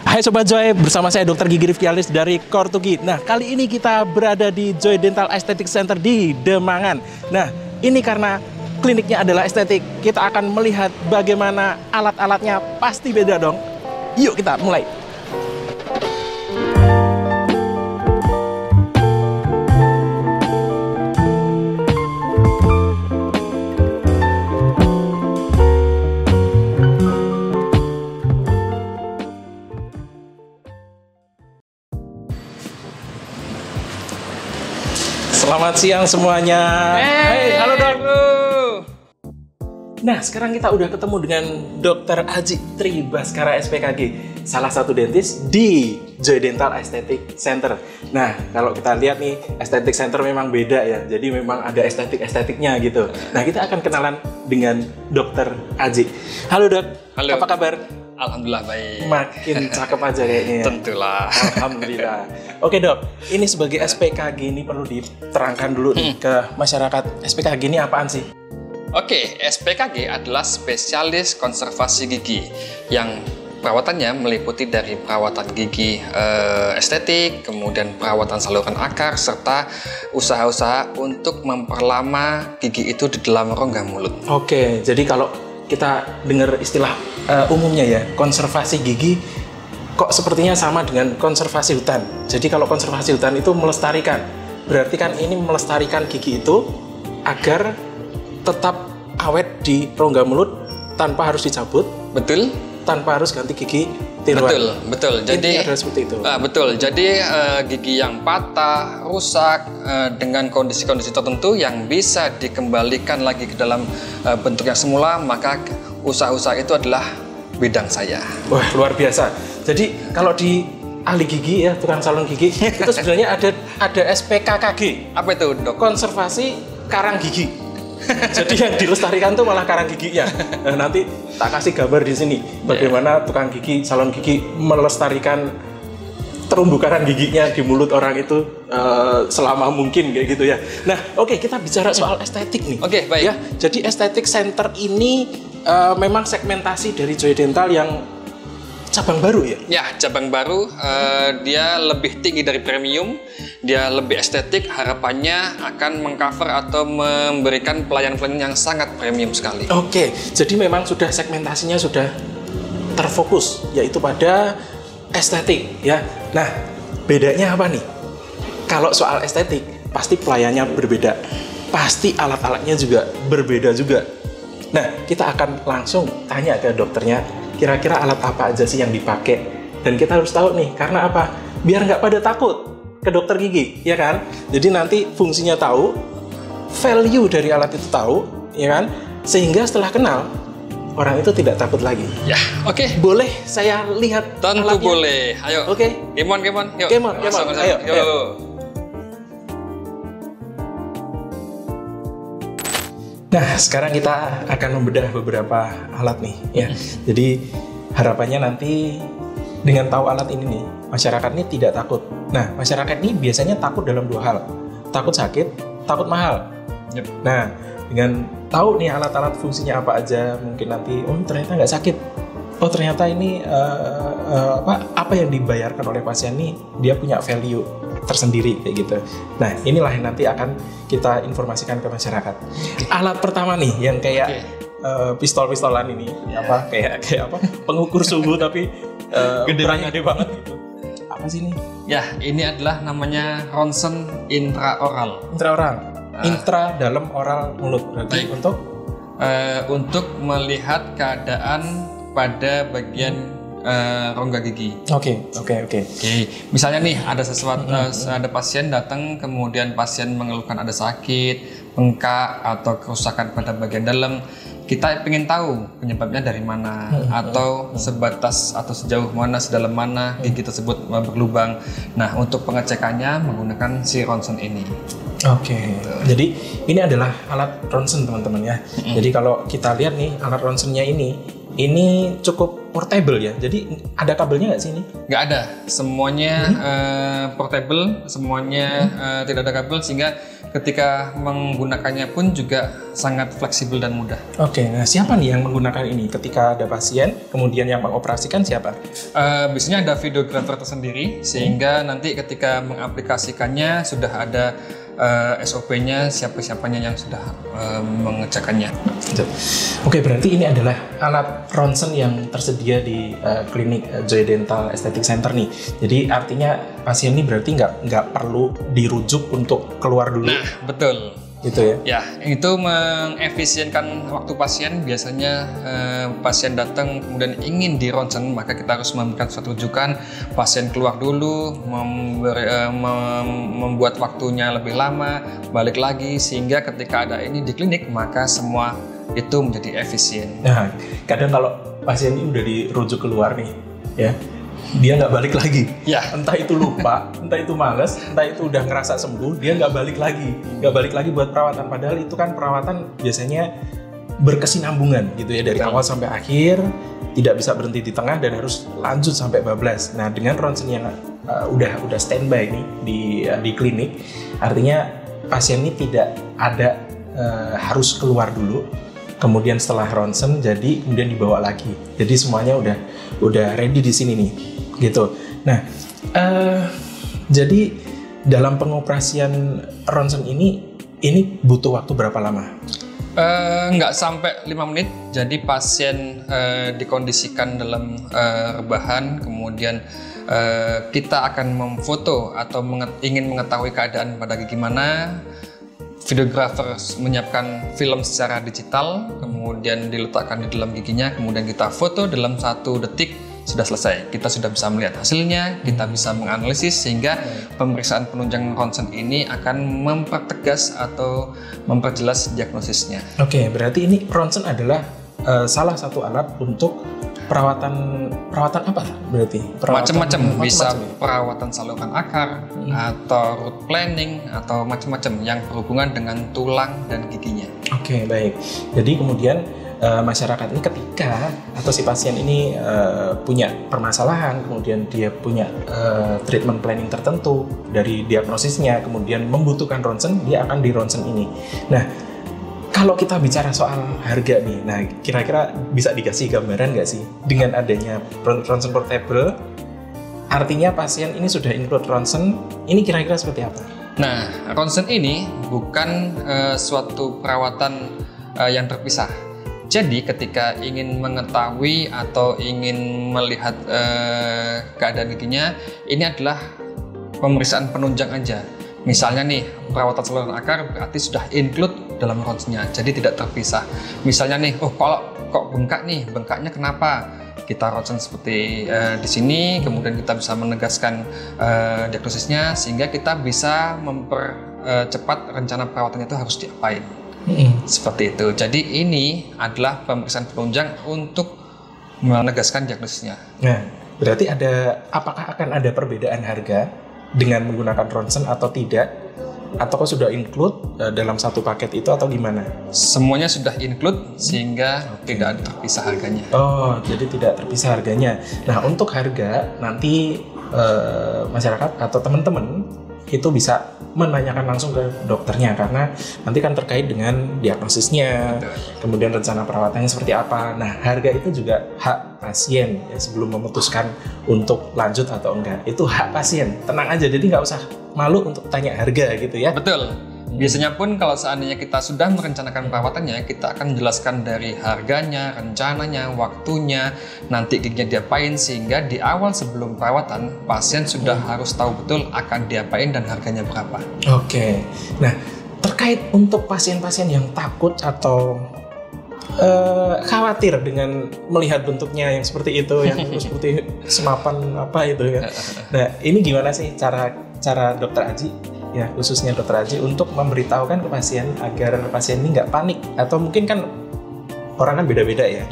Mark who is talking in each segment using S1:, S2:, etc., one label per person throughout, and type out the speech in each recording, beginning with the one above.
S1: Hai Sobat Joy, bersama saya Dr. Gigi Rifki Alis dari Kortugi. Nah, kali ini kita berada di Joy Dental Aesthetic Center di Demangan. Nah, ini karena kliniknya adalah estetik, kita akan melihat bagaimana alat-alatnya, pasti beda dong. Yuk kita mulai. Selamat siang semuanya.
S2: Hey,
S1: halo dok.
S2: Bro.
S1: Nah, sekarang kita udah ketemu dengan Dr. Aji Tribaskara SPKG, salah satu dentis di Joy Dental Aesthetic Center. Nah, kalau kita lihat nih, Aesthetic Center memang beda ya. Jadi memang ada estetiknya gitu. Nah, kita akan kenalan dengan Dr. Aji. Halo dok.
S2: Halo.
S1: Apa kabar?
S2: Alhamdulillah baik.
S1: Makin cakep aja kayaknya ya.
S2: Tentulah.
S1: Alhamdulillah. Oke dok, ini sebagai SPKG ini perlu diterangkan dulu nih ke masyarakat. SPKG ini apaan sih?
S2: Oke, SPKG adalah spesialis konservasi gigi yang perawatannya meliputi dari perawatan gigi estetik, kemudian perawatan saluran akar, serta usaha-usaha untuk memperlama gigi itu di dalam rongga mulut.
S1: Oke, jadi kalau kita dengar istilah umumnya ya, konservasi gigi, kok sepertinya sama dengan konservasi hutan. Jadi kalau konservasi hutan itu melestarikan, berarti kan ini melestarikan gigi itu agar tetap awet di rongga mulut tanpa harus dicabut.
S2: Betul?
S1: Tanpa harus ganti gigi tiruan.
S2: Betul. Jadi
S1: adalah seperti itu.
S2: Betul. Jadi gigi yang patah, rusak dengan kondisi-kondisi tertentu yang bisa dikembalikan lagi ke dalam bentuk yang semula, maka usaha-usaha itu adalah bidang saya.
S1: Wah, luar biasa. Jadi kalau di ahli gigi ya, tukang salon gigi itu sebenarnya ada SPKKG.
S2: Apa itu, dok?
S1: Konservasi karang gigi. Jadi yang dilestarikan tuh malah karang giginya. Nah, nanti tak kasih gambar di sini bagaimana tukang gigi, salon gigi melestarikan terumbu karang giginya di mulut orang itu selama mungkin kayak gitu ya. Nah, oke, kita bicara soal estetik nih.
S2: Oke, baik.
S1: Ya, jadi Aesthetic Center ini memang segmentasi dari Joy Dental yang cabang baru ya?
S2: Ya, cabang baru, dia lebih tinggi dari premium, dia lebih estetik, harapannya akan mengcover atau memberikan pelayanan-pelayanan yang sangat premium sekali.
S1: Oke, jadi memang sudah segmentasinya sudah terfokus, yaitu pada estetik ya. Nah, bedanya apa nih? Kalau soal estetik, pasti pelayannya berbeda, pasti alat-alatnya juga berbeda juga. Nah, kita akan langsung tanya ke dokternya, kira-kira alat apa aja sih yang dipakai, dan kita harus tahu nih, karena apa? Biar nggak pada takut ke dokter gigi, ya kan? Jadi nanti fungsinya tahu, value dari alat itu tahu, ya kan? Sehingga setelah kenal, orang itu tidak takut lagi.
S2: Ya, oke.
S1: Boleh saya lihat
S2: Tentu
S1: alatnya?
S2: boleh. Ayo.
S1: Oke.
S2: Kemon, yuk.
S1: Kemon, ayo. Nah, sekarang kita akan membedah beberapa alat nih, ya. Jadi harapannya nanti dengan tahu alat ini nih, masyarakat ini tidak takut. Nah, masyarakat ini biasanya takut dalam dua hal, takut sakit, takut mahal.
S2: Yep.
S1: Nah, dengan tahu nih alat-alat fungsinya apa aja, mungkin nanti, oh ternyata nggak sakit, oh ternyata ini apa yang dibayarkan oleh pasien ini dia punya value tersendiri kayak gitu. Nah, inilah yang nanti akan kita informasikan ke masyarakat. Alat pertama nih yang kayak pistol-pistolan ini, kayak apa? Pengukur suhu tapi gede banget gitu. Apa sih ini?
S2: Ya, ini adalah namanya ronsen intraoral.
S1: Intra dalam oral mulut. Berarti
S2: baik.
S1: untuk
S2: melihat keadaan pada bagian rongga gigi.
S1: Oke.
S2: Misalnya nih ada sesuatu, ada pasien datang, kemudian pasien mengeluhkan ada sakit, bengkak atau kerusakan pada bagian dalam. Kita ingin tahu penyebabnya dari mana, atau sebatas atau sejauh mana, sedalam mana gigi tersebut berlubang. Nah, untuk pengecekannya menggunakan si ronsen ini.
S1: Oke. Jadi ini adalah alat ronsen teman-teman ya. Jadi kalau kita lihat nih alat ronsennya ini ini cukup portable ya. Jadi ada kabelnya nggak sih ini?
S2: Nggak ada, semuanya portable, semuanya tidak ada kabel, sehingga ketika menggunakannya pun juga sangat fleksibel dan mudah.
S1: Oke, nah siapa nih yang menggunakan ini? Ketika ada pasien, kemudian yang mengoperasikan siapa?
S2: Biasanya ada videographer tersendiri, sehingga nanti ketika mengaplikasikannya sudah ada SOP-nya, siapa-siapanya yang sudah mengecekkannya.
S1: Oke, berarti ini adalah alat ronsen yang tersedia di klinik Joy Dental Aesthetic Center nih. Jadi artinya pasien ini berarti nggak perlu dirujuk untuk keluar dulu.
S2: Nah, betul.
S1: Gitu ya?
S2: Ya, itu mengefisienkan waktu pasien. Biasanya pasien datang kemudian ingin di ronsen, maka kita harus memberikan suatu rujukan. Pasien keluar dulu, membuat waktunya lebih lama, balik lagi, sehingga ketika ada ini di klinik, maka semua itu menjadi efisien.
S1: Nah, kadang kalau pasien ini udah dirujuk keluar nih, ya, dia nggak balik lagi.
S2: Ya.
S1: Entah itu lupa, entah itu males, entah itu udah ngerasa sembuh, dia nggak balik lagi buat perawatan. Padahal itu kan perawatan biasanya berkesinambungan gitu ya, dari awal sampai akhir, tidak bisa berhenti di tengah dan harus lanjut sampai bablas. Nah, dengan ronsen yang udah standby nih di klinik, artinya pasien ini tidak ada harus keluar dulu, kemudian setelah ronsen jadi kemudian dibawa lagi. Jadi semuanya udah ready di sini nih, gitu. Nah, jadi dalam pengoperasian ronsen ini butuh waktu berapa lama?
S2: Nggak sampai 5 menit. Jadi pasien dikondisikan dalam rebahan, kemudian kita akan memfoto atau ingin mengetahui keadaan pada gimana. Videographer menyiapkan film secara digital, kemudian diletakkan di dalam giginya, kemudian kita foto dalam 1 detik, sudah selesai. Kita sudah bisa melihat hasilnya, kita bisa menganalisis, sehingga pemeriksaan penunjang ronsen ini akan mempertegas atau memperjelas diagnosisnya. Oke,
S1: berarti ini ronsen adalah salah satu alat untuk perawatan apa berarti?
S2: Macam-macam, bisa perawatan saluran akar atau root planning atau macam-macam yang berhubungan dengan tulang dan giginya.
S1: Oke, baik. Jadi kemudian masyarakat ini ketika atau si pasien ini punya permasalahan, kemudian dia punya treatment planning tertentu dari diagnosisnya, kemudian membutuhkan ronsen, dia akan di ronsen ini. Nah, kalau kita bicara soal harga nih, nah kira-kira bisa dikasih gambaran nggak sih dengan adanya ronsen portable? Artinya pasien ini sudah include ronsen, ini kira-kira seperti apa?
S2: Nah, ronsen ini bukan suatu perawatan yang terpisah. Jadi ketika ingin mengetahui atau ingin melihat keadaan giginya, ini adalah pemeriksaan penunjang aja. Misalnya nih, perawatan saluran akar berarti sudah include dalam ronsennya, jadi tidak terpisah. Misalnya nih, kalau kok bengkak nih, bengkaknya kenapa? Kita ronsen seperti di sini, kemudian kita bisa menegaskan diagnosisnya, sehingga kita bisa mempercepat rencana perawatannya itu harus diapain. Seperti itu. Jadi ini adalah pemeriksaan penunjang untuk menegaskan diagnosisnya.
S1: Nah, berarti apakah akan ada perbedaan harga dengan menggunakan ronsen atau tidak? Atau sudah include dalam satu paket itu atau gimana?
S2: Semuanya sudah include, sehingga tidak terpisah harganya.
S1: Oh, jadi tidak terpisah harganya. Nah, untuk harga nanti masyarakat atau teman-teman itu bisa menanyakan langsung ke dokternya, karena nanti kan terkait dengan diagnosisnya, kemudian rencana perawatannya seperti apa. Nah, harga itu juga hak pasien ya, sebelum memutuskan untuk lanjut atau enggak. Itu hak pasien, tenang aja, jadi nggak usah malu untuk tanya harga gitu ya.
S2: Betul. Biasanya pun kalau seandainya kita sudah merencanakan perawatannya, kita akan menjelaskan dari harganya, rencananya, waktunya, nanti giginya diapain, sehingga di awal sebelum perawatan pasien sudah harus tahu betul akan diapain dan harganya berapa.
S1: Oke. Nah, terkait untuk pasien-pasien yang takut atau khawatir dengan melihat bentuknya yang seperti itu, yang seperti semapan apa itu ya. Nah, ini gimana sih cara Dokter Aji, ya khususnya Dokter Aji, untuk memberitahukan ke pasien agar pasien ini nggak panik? Atau mungkin kan orang kan beda-beda ya.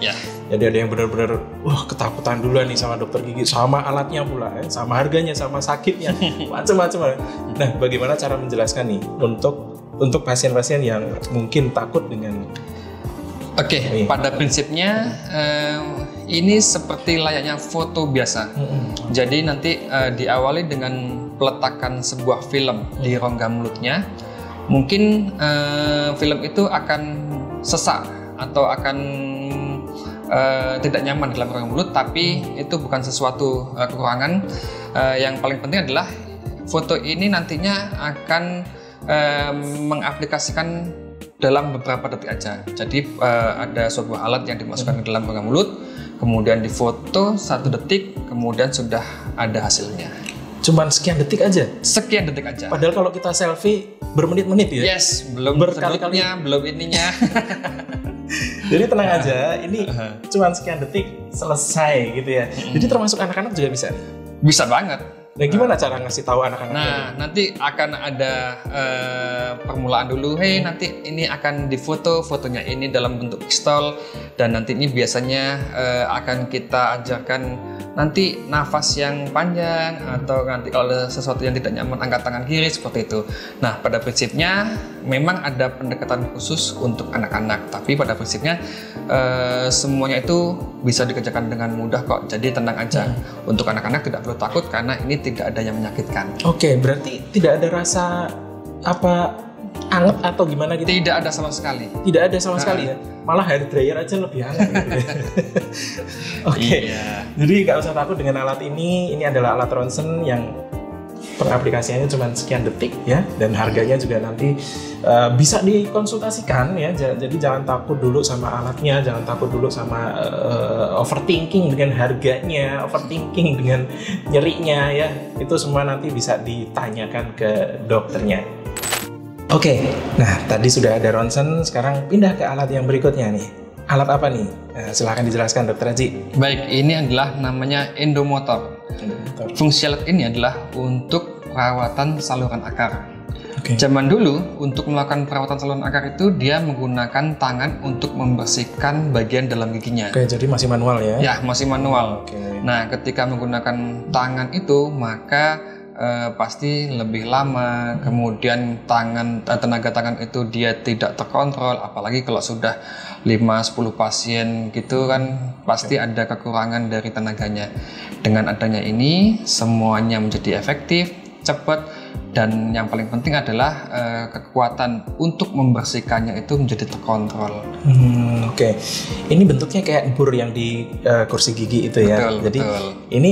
S1: Jadi ada yang benar-benar ketakutan duluan nih sama dokter gigi, sama alatnya pula, sama harganya, sama sakitnya, macam-macam. Nah, bagaimana cara menjelaskan nih untuk pasien-pasien yang mungkin takut dengan
S2: Oke, pada prinsipnya ini seperti layaknya foto biasa. Jadi nanti diawali dengan peletakan sebuah film di rongga mulutnya. Mungkin film itu akan sesak atau akan tidak nyaman dalam rongga mulut, tapi itu bukan sesuatu kekurangan. Yang paling penting adalah foto ini nantinya akan mengaplikasikan dalam beberapa detik aja. Jadi ada sebuah alat yang dimasukkan ke dalam rongga mulut, kemudian difoto 1 detik, kemudian sudah ada hasilnya.
S1: Cuman sekian detik aja?
S2: Sekian detik aja.
S1: Padahal kalau kita selfie bermenit-menit ya?
S2: Yes, belum berkali-kalinya, belum ininya.
S1: Jadi tenang aja, ini cuman sekian detik selesai gitu ya. Jadi termasuk anak-anak juga bisa nih?
S2: Bisa banget.
S1: Nah, gimana cara ngasih tahu anak-anak?
S2: Nah, nanti akan ada permulaan dulu. Hey, nanti ini akan difoto, fotonya ini dalam bentuk pistol, dan nanti ini biasanya akan kita ajarkan nanti nafas yang panjang, atau nanti kalau ada sesuatu yang tidak nyaman angkat tangan kiri seperti itu. Nah, pada prinsipnya memang ada pendekatan khusus untuk anak-anak, tapi pada prinsipnya semuanya itu bisa dikerjakan dengan mudah kok. Jadi tenang aja. Untuk anak-anak tidak perlu takut karena ini tidak ada yang menyakitkan. Oke, berarti tidak ada rasa anget atau gimana gitu? Tidak ada sama sekali. Tidak ada sama sekali ya? Malah hair dryer aja lebih hangat gitu. Oke, jadi nggak usah takut dengan alat ini. Ini adalah alat ronsen yang pengaplikasiannya cuma sekian detik ya, dan harganya juga nanti bisa dikonsultasikan ya. Jadi jangan takut dulu sama alatnya, jangan takut dulu sama overthinking dengan harganya, overthinking dengan nyerinya ya. Itu semua nanti bisa ditanyakan ke dokternya. Oke, nah tadi sudah ada ronsen, sekarang pindah ke alat yang berikutnya nih. Alat apa nih? Silahkan dijelaskan Dokter Haji. Baik, ini adalah namanya endomotor. Fungsi alat ini adalah untuk perawatan saluran akar. Zaman dulu untuk melakukan perawatan saluran akar itu dia menggunakan tangan untuk membersihkan bagian dalam giginya. Oke, jadi masih manual ya? Ya, masih manual. Nah, ketika menggunakan tangan itu maka pasti lebih lama, kemudian tenaga tangan itu dia tidak terkontrol, apalagi kalau sudah 5-10 pasien gitu kan pasti ada kekurangan dari tenaganya. Dengan adanya ini semuanya menjadi efektif, cepat, dan yang paling penting adalah kekuatan untuk membersihkannya itu menjadi terkontrol. Oke. Ini bentuknya kayak bur yang di kursi gigi itu ya. Betul, jadi betul. Ini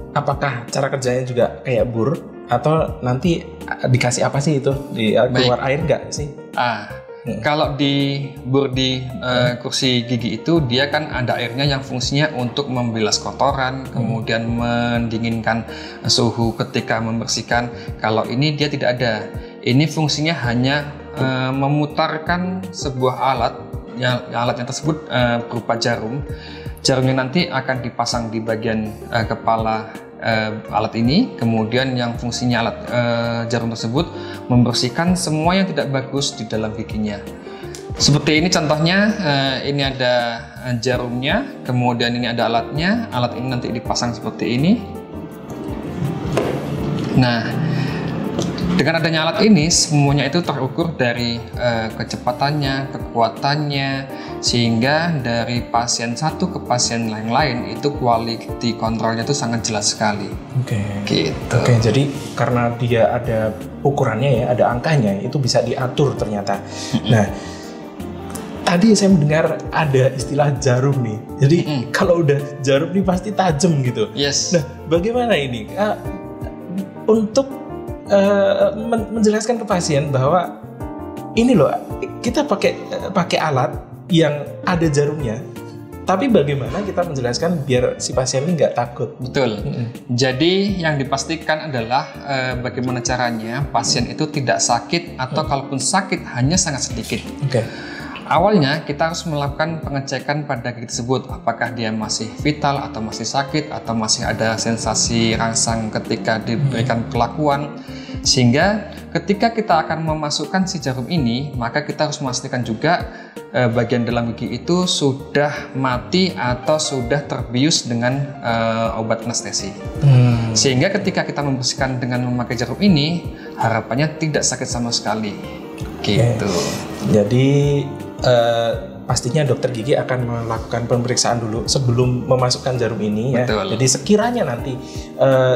S2: apakah cara kerjanya juga kayak bur atau nanti dikasih apa sih itu? Keluar air nggak sih? Kalau di bur di kursi gigi itu dia kan ada airnya yang fungsinya untuk membilas kotoran, kemudian mendinginkan suhu ketika membersihkan. Kalau ini dia tidak ada. Ini fungsinya hanya memutarkan sebuah alat. Alatnya tersebut berupa jarum. Jarumnya nanti akan dipasang di bagian kepala alat ini, kemudian yang fungsinya alat jarum tersebut membersihkan semua yang tidak bagus di dalam giginya. Seperti ini contohnya, ini ada jarumnya, kemudian ini ada alatnya. Alat ini nanti dipasang seperti ini. Nah, dengan adanya alat ini semuanya itu terukur dari kecepatannya, kekuatannya, sehingga dari pasien satu ke pasien lain itu quality kontrolnya itu sangat jelas sekali. Gitu. Jadi karena dia ada ukurannya ya, ada angkanya, itu bisa diatur ternyata. Nah, tadi saya mendengar ada istilah jarum nih. Jadi kalau udah jarum nih pasti tajam gitu. Yes. Nah, bagaimana ini untuk menjelaskan ke pasien bahwa ini loh, kita pakai alat yang ada jarumnya, tapi bagaimana kita menjelaskan biar si pasien ini nggak takut? Betul. Jadi yang dipastikan adalah bagaimana caranya pasien itu tidak sakit, atau kalaupun sakit hanya sangat sedikit. Awalnya kita harus melakukan pengecekan pada gigi tersebut, apakah dia masih vital atau masih sakit atau masih ada sensasi rangsang ketika diberikan perlakuan. Sehingga ketika kita akan memasukkan si jarum ini, maka kita harus memastikan juga bagian dalam gigi itu sudah mati atau sudah terbius dengan obat anestesi. Sehingga ketika kita membersihkan dengan memakai jarum ini, harapannya tidak sakit sama sekali. Gitu. Jadi
S1: pastinya dokter gigi akan melakukan pemeriksaan dulu sebelum memasukkan jarum ini ya.
S2: Betul.
S1: Jadi sekiranya nanti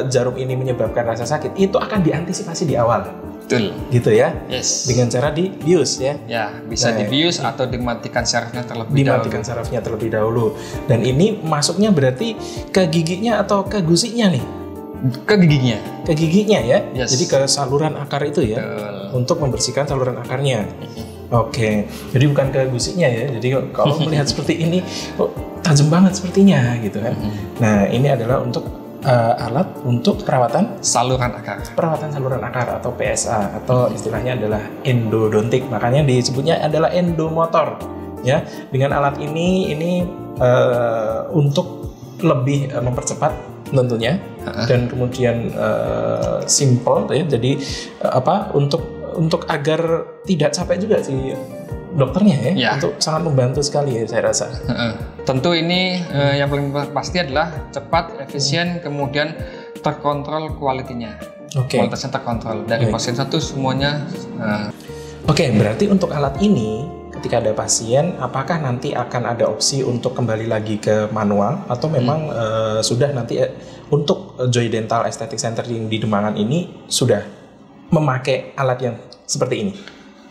S1: jarum ini menyebabkan rasa sakit, itu akan diantisipasi di awal.
S2: Betul.
S1: Gitu ya.
S2: Yes.
S1: Dengan cara dibius ya.
S2: Ya, bisa dibius atau dimatikan sarafnya terlebih
S1: Dimatikan sarafnya terlebih dahulu. Dan ini masuknya berarti ke giginya atau ke gusinya nih?
S2: Ke giginya.
S1: Ke giginya ya.
S2: Yes.
S1: Jadi ke saluran akar itu ya.
S2: Betul.
S1: Untuk membersihkan saluran akarnya. Oke. Jadi bukan ke gusinya ya. Jadi kalau melihat seperti ini, kok tajam banget sepertinya gitu kan. Nah, ini adalah untuk alat untuk perawatan
S2: Saluran akar.
S1: saluran akar atau PSA atau istilahnya adalah endodontik. Makanya disebutnya adalah endomotor ya. Dengan alat ini untuk lebih mempercepat tentunya dan kemudian simple ya. Jadi untuk agar tidak capek juga si dokternya ya. Untuk sangat membantu sekali ya saya rasa.
S2: Tentu ini yang paling pasti adalah cepat, efisien, kemudian terkontrol kualitinya. Kualitasnya terkontrol dari pasien satu semuanya.
S1: Oke, berarti untuk alat ini ketika ada pasien, apakah nanti akan ada opsi untuk kembali lagi ke manual atau memang sudah nanti untuk Joy Dental Aesthetic Center yang di Demangan ini sudah memakai alat yang seperti ini?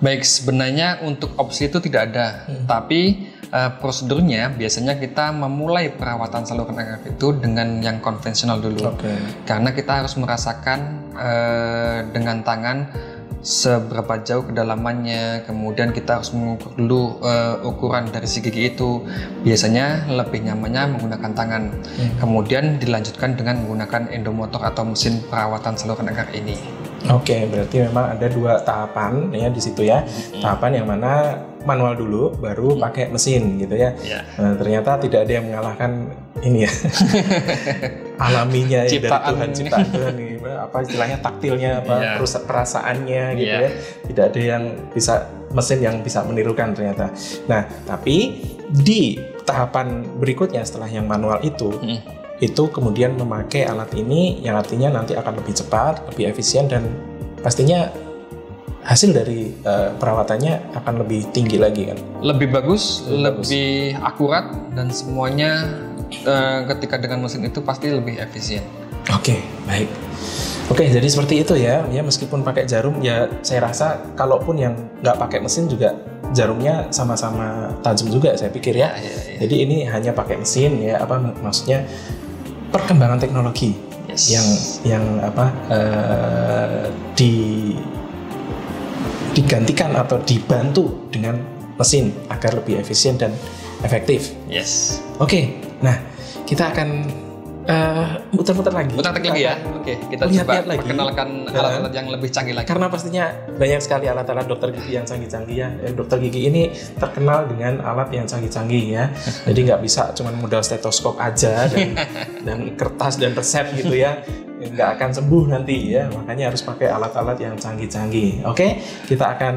S2: Baik, sebenarnya untuk opsi itu tidak ada, tapi prosedurnya biasanya kita memulai perawatan saluran akar itu dengan yang konvensional dulu. Karena kita harus merasakan dengan tangan seberapa jauh kedalamannya, kemudian kita harus mengukur dulu ukuran dari si gigi itu. Biasanya lebih nyamannya menggunakan tangan, kemudian dilanjutkan dengan menggunakan endomotor atau mesin perawatan saluran akar ini.
S1: Oke, berarti memang ada dua tahapan ya di situ ya. Tahapan yang mana manual dulu, baru pakai mesin gitu ya. Nah, ternyata tidak ada yang mengalahkan ini ya. Alaminya ya, dari ciptaan Tuhan ini. Apa istilahnya taktilnya, perasaannya gitu ya. Tidak ada yang bisa mesin yang bisa menirukan ternyata. Nah, tapi di tahapan berikutnya setelah yang manual itu kemudian memakai alat ini yang artinya nanti akan lebih cepat, lebih efisien dan pastinya hasil dari perawatannya akan lebih tinggi lagi kan? Lebih
S2: bagus. Akurat dan semuanya ketika dengan mesin itu pasti lebih efisien.
S1: Oke, baik. Oke, jadi seperti itu ya. Ya meskipun pakai jarum ya saya rasa kalaupun yang nggak pakai mesin juga jarumnya sama-sama tajam juga saya pikir ya. Jadi ini hanya pakai mesin ya, maksudnya perkembangan teknologi yang digantikan atau dibantu dengan mesin agar lebih efisien dan efektif. Oke, nah kita akan muter-muter lagi.
S2: Ya. Oke, kita coba perkenalkan alat-alat yang lebih canggih lagi.
S1: Karena pastinya banyak sekali alat-alat dokter gigi yang canggih-canggih ya. Dokter gigi ini terkenal dengan alat yang canggih-canggih ya. Jadi nggak bisa cuma modal stetoskop aja dan kertas dan resep gitu ya. Nggak akan sembuh nanti ya. Makanya harus pakai alat-alat yang canggih-canggih. Oke, kita akan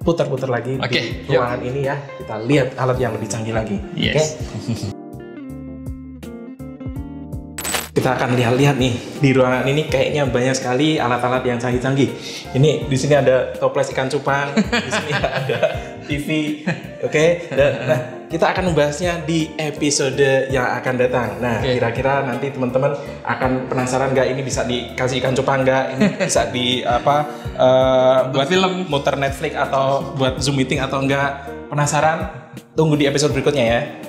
S1: putar-putar lagi di ruangan ini ya. Kita lihat alat yang lebih canggih lagi. Oke. Kita akan lihat nih di ruangan ini kayaknya banyak sekali alat-alat yang canggih-canggih. Ini di sini ada toples ikan cupang, di sini ada TV. Oke. Nah, kita akan membahasnya di episode yang akan datang. Nah, kira-kira nanti teman-teman akan penasaran nggak ini bisa dikasih ikan cupang nggak? Ini bisa buat film, muter Netflix atau buat Zoom meeting atau enggak? Penasaran? Tunggu di episode berikutnya ya.